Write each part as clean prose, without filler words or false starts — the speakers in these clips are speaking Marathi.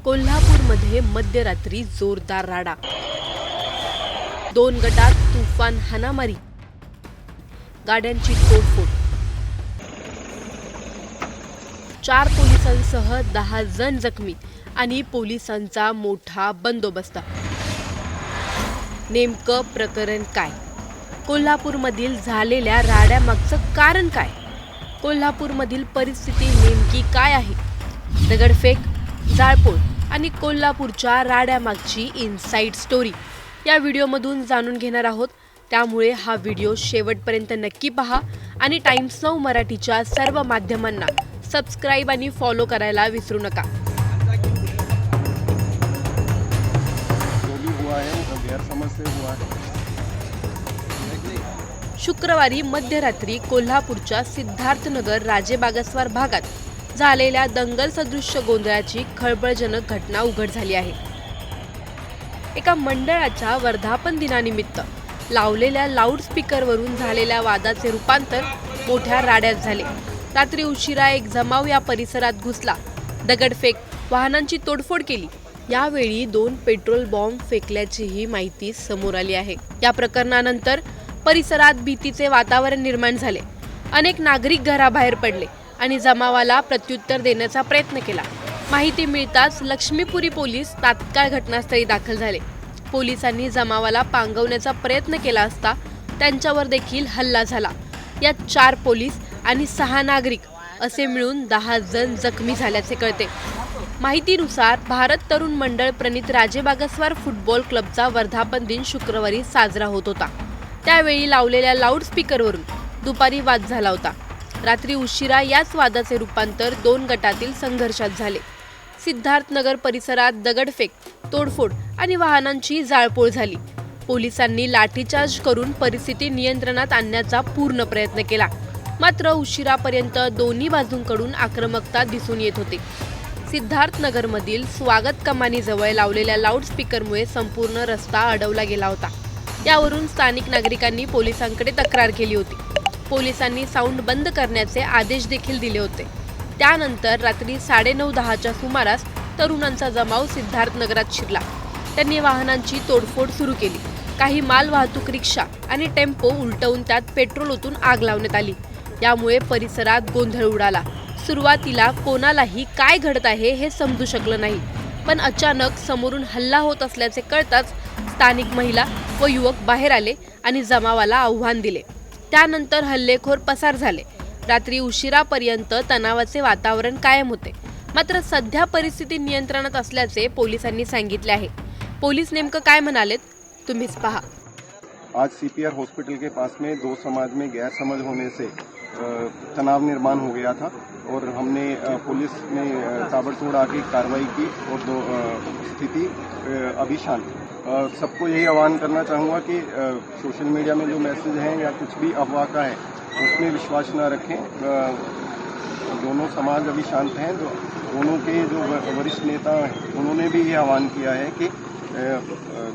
कोल्हापूरमध्ये मध्यरात्री जोरदार राडा, 2 गटात तुफान हाणामारी, गाड्यांची तोडफोड, 4 पोलिसांसह 10 जण जखमी आणि पोलिसांचा मोठा बंदोबस्त। नेमकं प्रकरण काय? कोल्हापूरमधील झालेल्या राड्यामागचं कारण काय? कोल्हापूरमधील परिस्थिती नेमकी काय आहे? दगडफेक, जाळपोळ आणि कोल्हापूरच्या राड्यामागची इनसाइड स्टोरी या व्हिडिओमधून जाणून घेणार आहोत। त्यामुळे हा व्हिडिओ शेवटपर्यंत नक्की पहा आणि टाइम्स नाऊ मराठीच्या सर्व माध्यमांना सबस्क्राइब आणि फॉलो करायला विसरू नका। शुक्रवारी मध्यरात्री कोल्हापूरच्या सिद्धार्थनगर राजेबागस्वार भागात झालेल्या दंगल सदृश्य गोंधळाची खळबळजनक घटना उघड झाली आहे। एका मंडळाच्या वर्धापन दिनानिमित्त लावलेल्या लाऊडस्पीकरवरून झालेल्या वादाचे रूपांतर मोठ्या राड्यात झाले। रात्री उशिरा एक जमाव या परिसरात घुसला, दगडफेक, वाहनांची तोडफोड केली। यावेळी 2 पेट्रोल बॉम्ब फेकल्याचीही माहिती समोर आली आहे। या प्रकरणानंतर परिसरात भीतीचे वातावरण निर्माण झाले। अनेक नागरिक घराबाहेर पडले आणि जमावाला प्रत्युत्तर देण्याचा प्रयत्न केला। माहिती मिळताच लक्ष्मीपुरी पोलीस तात्काळ घटनास्थळी दाखल झाले। पोलिसांनी जमावाला पांगवण्याचा प्रयत्न केला असता त्यांच्यावर देखील हल्ला झाला। यात 4 पोलीस आणि 6 नागरिक असे मिळून 10 जण जखमी झाल्याचे कळते। माहितीनुसार भारत तरुण मंडळ प्रणित राजेबागस्वार फुटबॉल क्लबचा वर्धापन दिन शुक्रवारी साजरा होत होता। त्यावेळी लावलेल्या लाऊडस्पीकरवरून दुपारी वाद झाला होता। रात्री उशिरा याच वादाचे रूपांतर 2 गटातील संघर्षात झाले। सिद्धार्थनगर परिसरात दगडफेक, तोडफोड आणि वाहनांची जाळपोळ झाली। पोलिसांनी लाठीचार्ज करून परिस्थिती नियंत्रणात आणण्याचा पूर्ण प्रयत्न केला, मात्र उशिरापर्यंत दोन्ही बाजूंकडून आक्रमकता दिसून येत होती। सिद्धार्थनगरमधील स्वागत कमानीजवळ लावलेल्या लाऊडस्पीकरमुळे संपूर्ण रस्ता अडवला गेला होता। यावरून स्थानिक नागरिकांनी पोलिसांकडे तक्रार केली होती। पोलिसांनी साऊंड बंद करण्याचे आदेश देखील दिले होते। त्यानंतर रात्री 9:30च्या सुमारास तरुणांचा जमाव सिद्धार्थनगरात शिरला। त्यांनी वाहनांची तोडफोड सुरू केली। काही माल वाहतूक रिक्षा आणि टेम्पो उलटवून त्यात पेट्रोल ओतून आग लावण्यात आली। यामुळे परिसरात गोंधळ उडाला। सुरुवातीला कोणालाही काय घडत आहे हे समजू शकलं नाही, पण अचानक समोरून हल्ला होत असल्याचे कळताच स्थानिक महिला व युवक बाहेर आले आणि जमावाला आव्हान दिले। त्यानंतर हल्लेखोर पसार झाले। रात्री उशिरापर्यंत तणावाचे वातावरण कायम होते, मात्र सध्या परिस्थिती नियंत्रणात असल्याचे पोलिसांनी सांगितले आहे। पोलीस नेमकं काय म्हणालेत तुम्हीच पहा। आज सीपीआर हॉस्पिटल के पास में 2 समाज में गैर समझ होने से तनाव निर्माण हो गया था और हमने पुलिस ने ताबड़तोड़ आके कार्रवाई की और स्थिति अभी शांत। सबको यही आह्वान करना चाहूँगा कि सोशल मीडिया में जो मैसेज हैं या कुछ भी अफवाह का है उसमें विश्वास न रखें। दोनों समाज अभी शांत हैं। दोनों के जो वरिष्ठ नेता हैं उन्होंने भी ये आह्वान किया है कि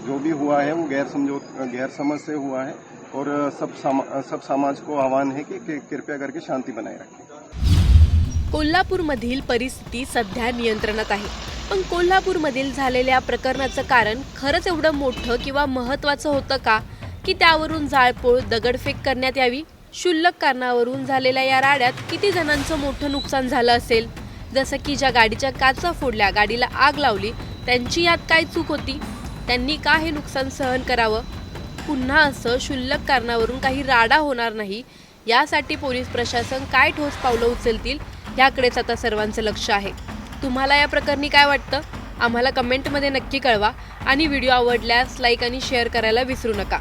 जो भी हुआ है वो गैर समझ से हुआ है और सब समाज को आह्वान है कि कृपया करके शांति बनाए रखें। कोल्हापूरमधील परिस्थिती सध्या नियंत्रणात आहे, पण कोल्हापूरमधील झालेल्या प्रकरणाचं कारण खरंच एवढं मोठं किंवा महत्त्वाचं होतं का की त्यावरून जाळपोळ, दगडफेक करण्यात यावी? क्षुल्लक कारणावरून झालेल्या या राड्यात किती जणांचं मोठं नुकसान झालं असेल? जसं की ज्या गाडीच्या काचा फोडल्या, गाडीला आग लावली, त्यांची यात काय चूक होती? त्यांनी का हे नुकसान सहन करावं? पुन्हा असं क्षुल्लक कारणावरून काही राडा होणार नाही यासाठी पोलीस प्रशासन काय ठोस पावलं उचलतील याकडेच आता सर्वांचं लक्ष आहे। तुम्हाला या प्रकरणी काय वाटतं? आम्हाला कमेंटमध्ये नक्की कळवा आणि व्हिडिओ आवडल्यास लाईक आणि शेअर करायला विसरू नका।